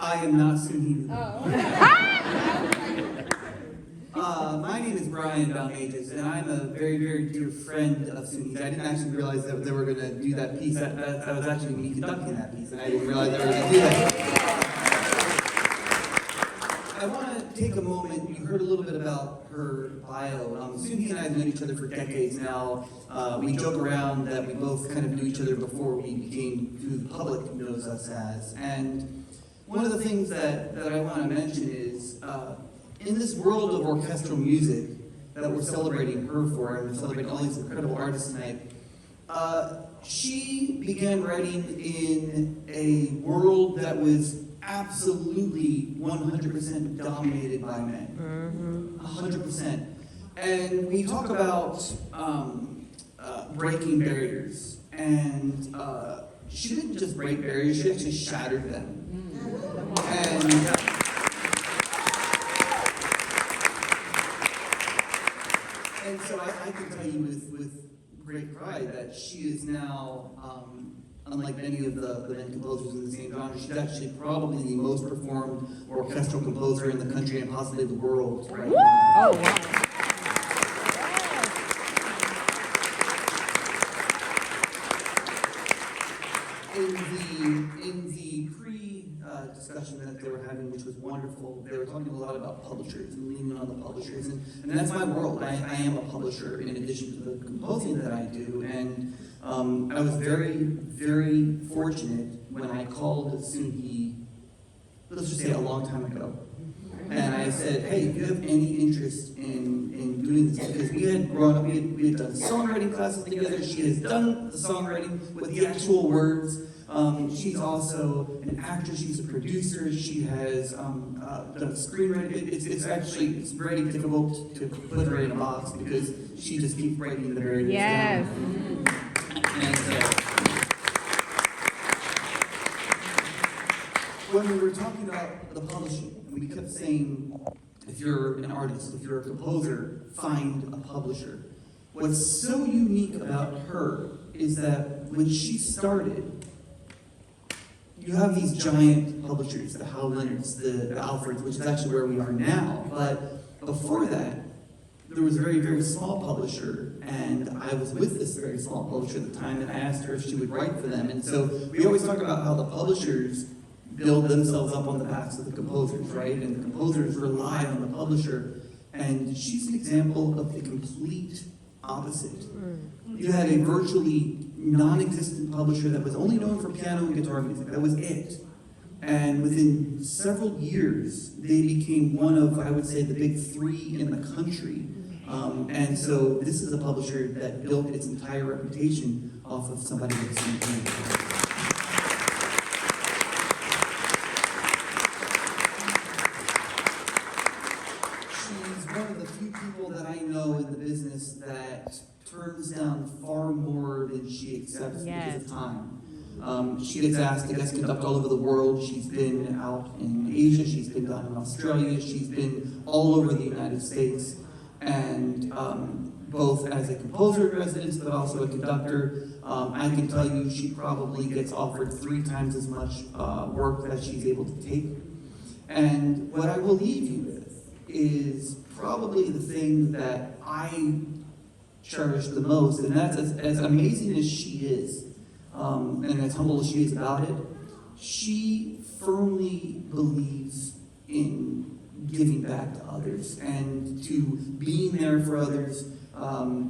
I am not Soon Hee Newbold. My name is Brian Balmages, and I'm a very, very dear friend of Soon Hee's. I didn't actually realize that they were going to do that piece. That was actually me conducting that piece, and I didn't realize they were going to do that. I want to take a moment. You heard a little bit about her bio. Soon Hee and I have known each other for decades now. We joke around that we both kind of knew each other before we became who the public knows us as. And one of the things that I want to mention is, in this world of orchestral music that we're celebrating her for, and we're celebrating all these incredible artists tonight, she began writing in a world that was absolutely 100% dominated by men. 100%. And we talk about breaking barriers, and she didn't just break barriers, she actually shattered them. And so I can tell you with great pride that she is now, unlike many of the men composers in the same genre, she's actually probably the most performed orchestral composer in the country and possibly the world right now. Oh, wow. In the pre-discussion that they were having, which was wonderful, they were talking a lot about publishers and leaning on the publishers, and that's my world. I am a publisher in addition to the composing that I do, and I was very, very fortunate when I called Soon Hee, let's just say a long time ago, and I said, hey, do you have any interest in doing this? Because we had grown up, we had done songwriting classes together. She has done the songwriting with the actual words. She's also an actress, she's a producer, she has done screenwriting. It's very difficult to put her in a box because she just keeps breaking the barriers Yes. down. And, when we were talking about the publishing, we kept saying, if you're an artist, if you're a composer, find a publisher. What's so unique about her is that when she started, you have these giant publishers, the Hal Leonards, the Alfreds, which is actually where we are now. But before that, there was a very, very small publisher, and I was with this very small publisher at the time, and I asked her if she would write for them. And so we always talk about how the publishers build themselves up on the backs of the composers, right? And the composers rely on the publisher. And she's an example of the complete opposite. You had a virtually non-existent publisher that was only known for piano and guitar music. That was it. And within several years, they became one of, I would say, the big three in the country. And so this is a publisher that built its entire reputation off of somebody like Soon Hee. One of the few people that I know in the business that turns down far more than she accepts because of time. She gets asked to guest conduct all over the world. She's been out in Asia, she's been down in Australia, she's been all over the United States, and both as a composer in residence, but also a conductor. I can tell you she probably gets offered 3 times as much work that she's able to take. And what I will leave you with is probably the thing that I cherish the most, and that's as amazing as she is, and as humble as she is about it, she firmly believes in giving back to others and to being there for others.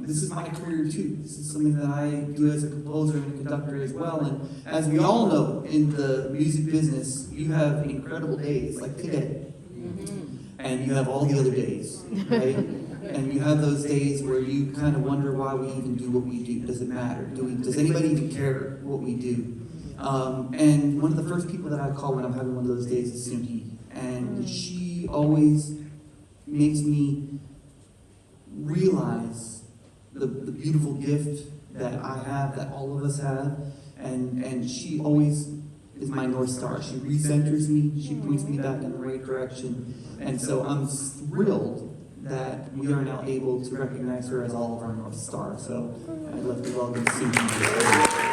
This is my career too. This is something that I do as a composer and a conductor as well. And as we all know, in the music business, you have incredible days like today. And you have all the other days, right? And you have those days where you kind of wonder why we even do what we do. Does it matter? Does anybody even care what we do? And one of the first people that I call when I'm having one of those days is Soon Hee. And she always makes me realize the beautiful gift that I have, that all of us have. And she always is my North Star. She recenters me, she points me back in the right direction. And so I'm thrilled that we are now able to recognize her as all of our North Star. So I'd love to welcome Soon Hee.